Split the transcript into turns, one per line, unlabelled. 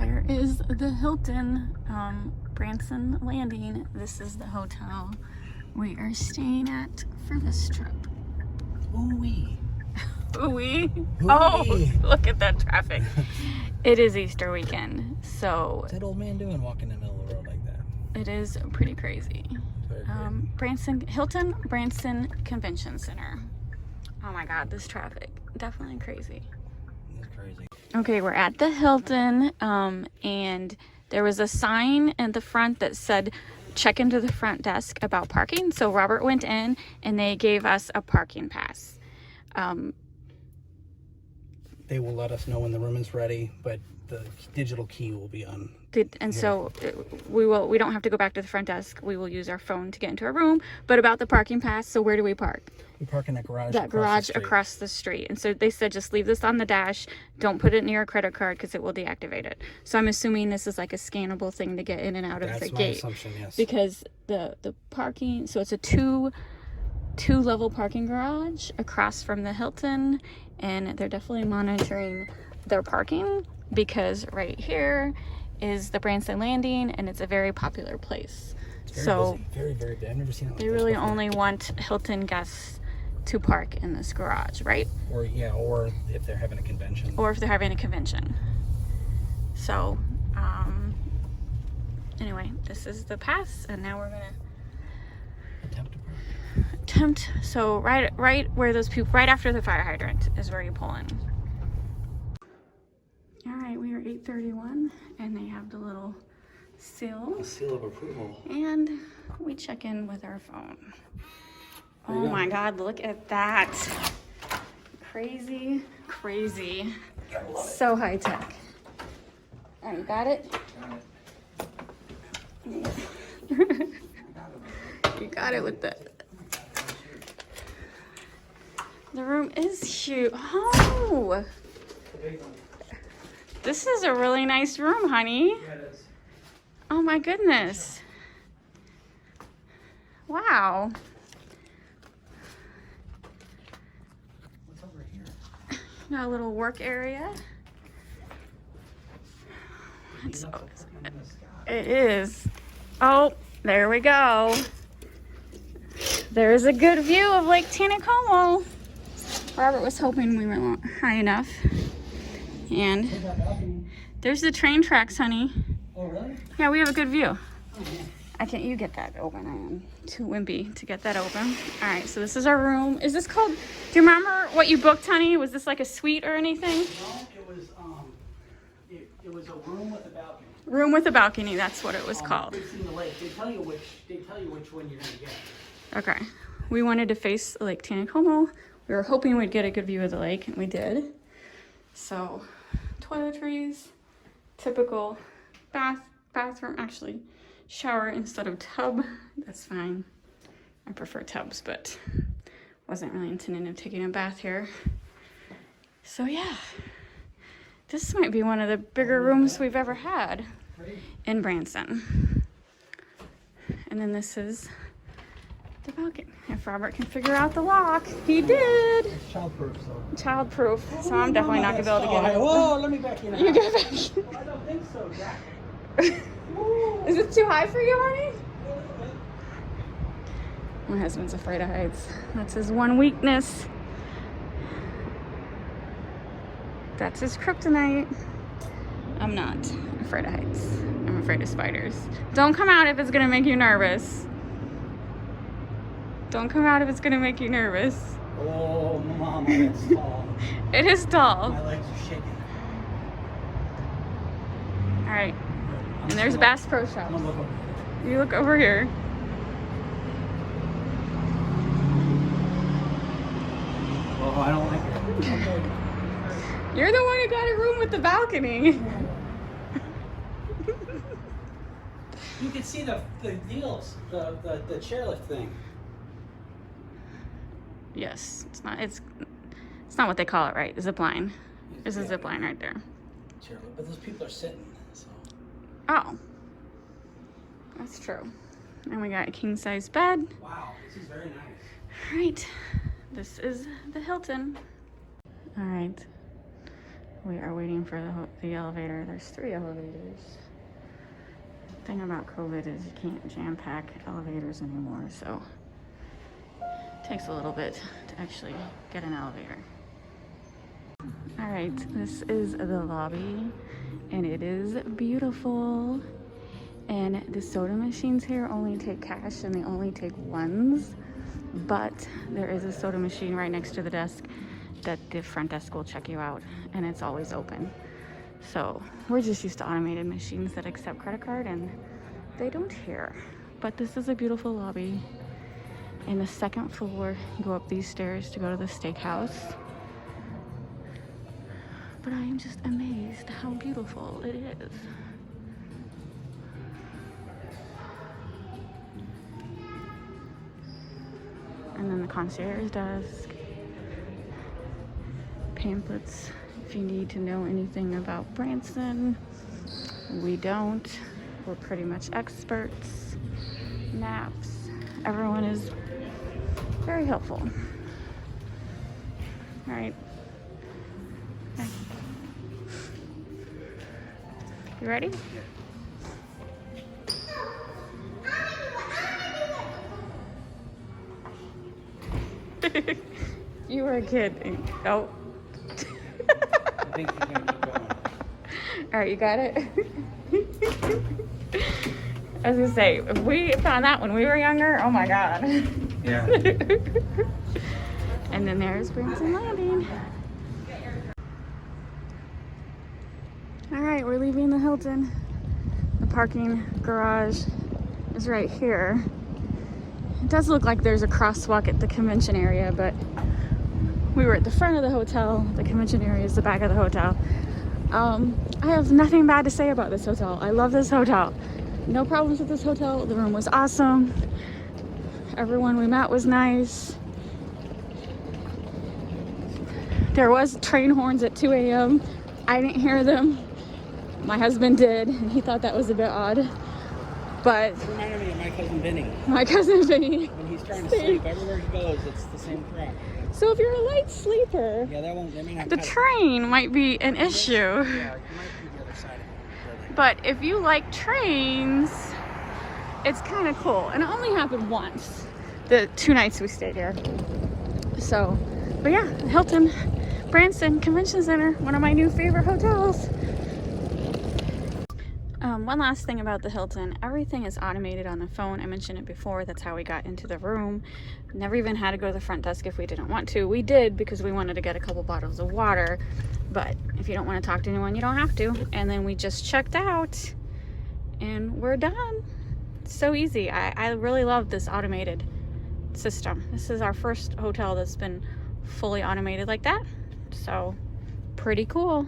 There is the Hilton, Branson Landing. This is the hotel we are staying at for this trip.
Ooh-wee.
Ooh-wee? Oh, look at that traffic. It is Easter weekend, so...
What's that old man doing walking in the middle of the road like that?
It is pretty crazy. Hilton Branson Convention Center. Oh my God, this traffic. Definitely crazy.
That's crazy.
Okay, we're at the Hilton, and there was a sign at the front that said, check into the front desk about parking. So Robert went in and they gave us a parking pass.
They will let us know when the room is ready, but the digital key will be on.
So we don't have to go back to the front desk. We will use our phone to get into our room. But about the parking pass, so where do we park?
We park in that garage.
Across the street. And so they said just leave this on the dash. Don't put it near a credit card because it will deactivate it. So I'm assuming this is like a scannable thing to get in and out of the gate.
That's my assumption, yes.
Because the parking, so it's a two-level parking garage across from the Hilton, and they're definitely monitoring their parking because right here is the Branson Landing, and it's a very popular place.
It's very busy. Very, very busy. I've never seen it like
they really only want Hilton guests to park in this garage, right?
Or if they're having a convention.
So, anyway, this is the pass, and now we're gonna attempt. So right where those people, right after the fire hydrant is where you pull in. All right, we are 8:31, and they have the little seal.
A seal of approval.
And we check in with our phone. Oh my God, look at that. Crazy. So high tech. All right, you got it? You got it with the room is huge. Oh! This is a really nice room, honey.
Yeah, it is.
Oh my goodness. Wow.
What's over here?
Got a little work area. It is. Oh, there we go. There's a good view of Lake Taneycomo. Robert was hoping we went high enough. And there's the train tracks, honey.
Oh, really?
Yeah, we have a good view.
Oh, yeah.
I can't, you get that open. I am too wimpy to get that open. All right, so this is our room. Is this called, do you remember what you booked, honey? Was this like a suite or anything?
No, it was a room with a balcony.
Room with a balcony, that's what it was called.
Facing the lake. They tell you which one you're gonna get.
Okay, we wanted to face Lake Taneycomo. We were hoping we'd get a good view of the lake, and we did. So, toiletries, typical bathroom, actually shower instead of tub. That's fine. I prefer tubs, but wasn't really intending of taking a bath here. So yeah, this might be one of the bigger rooms we've ever had in Branson. And then this is the balcony. If Robert can figure out the lock, he did.
It's childproof, so.
Childproof, so I'm definitely not gonna be able to get it.
Whoa, let me back in.
You get back in.
I don't think so, Jack.
Is it too high for you, honey? My husband's afraid of heights. That's his one weakness. That's his kryptonite. I'm not afraid of heights. I'm afraid of spiders. Don't come out if it's gonna make you nervous. Don't come out if it's gonna make you nervous.
Oh, Mama, that's tall.
It is tall.
My legs are shaking.
All right. And there's Bass Pro Shops. You look over here.
Oh, I don't like it. Okay.
You're the one who got a room with the balcony.
You can see the deals, the chairlift thing.
Yes, it's not what they call it, right? Zip line. There's a zip line right there.
Chairlift, but those people are sitting. So.
Oh, that's true. And we got a king size bed.
Wow, this is very nice.
All right, this is the Hilton. All right, We are waiting for the elevator. There's 3 elevators. The thing about COVID is you can't jam pack elevators anymore, so it takes a little bit to actually get an elevator. All right, this is the lobby, and it is beautiful. And the soda machines here only take cash, and they only take ones, but there is a soda machine right next to the desk that the front desk will check you out, and it's always open. So we're just used to automated machines that accept credit card, and they don't here. But this is a beautiful lobby. In the 2nd floor, you go up these stairs to go to the steakhouse. But I am just amazed how beautiful it is. And then the concierge desk. Pamphlets if you need to know anything about Branson. We don't. We're pretty much experts. Maps. Everyone is very helpful. All right. Okay. You ready? You were a kid. Oh.
I think you're gonna keep going.
All right, you got it? I was gonna say, if we found that when we were younger, oh my God.
Yeah.
And then there's Branson Landing. All right, we're leaving the Hilton. The parking garage is right here. It does look like there's a crosswalk at the convention area, but we were at the front of the hotel. The convention area is the back of the hotel. I have nothing bad to say about this hotel. I love this hotel. No problems with this hotel. The room was awesome. Everyone we met was nice. There was train horns at 2 a.m. I didn't hear them. My husband did, and he thought that was a bit odd. But
It reminded me of my cousin Vinny.
my cousin Vinny.
When he's trying to sleep, everywhere he goes, it's the same crap.
So if you're a light sleeper,
Yeah, that may not
the
cut it.
train might be an issue.
Yeah, you might be the other side of the building.
But if you like trains, it's kind of cool. And it only happened once, the 2 nights we stayed here. So, but yeah, Hilton, Branson Convention Center, one of my new favorite hotels. One last thing about the Hilton, everything is automated on the phone. I mentioned it before, that's how we got into the room. Never even had to go to the front desk if we didn't want to. We did because we wanted to get a couple bottles of water, but if you don't want to talk to anyone, you don't have to. And then we just checked out and we're done. It's so easy. I really love this automated system. This is our first hotel that's been fully automated like that, so pretty cool.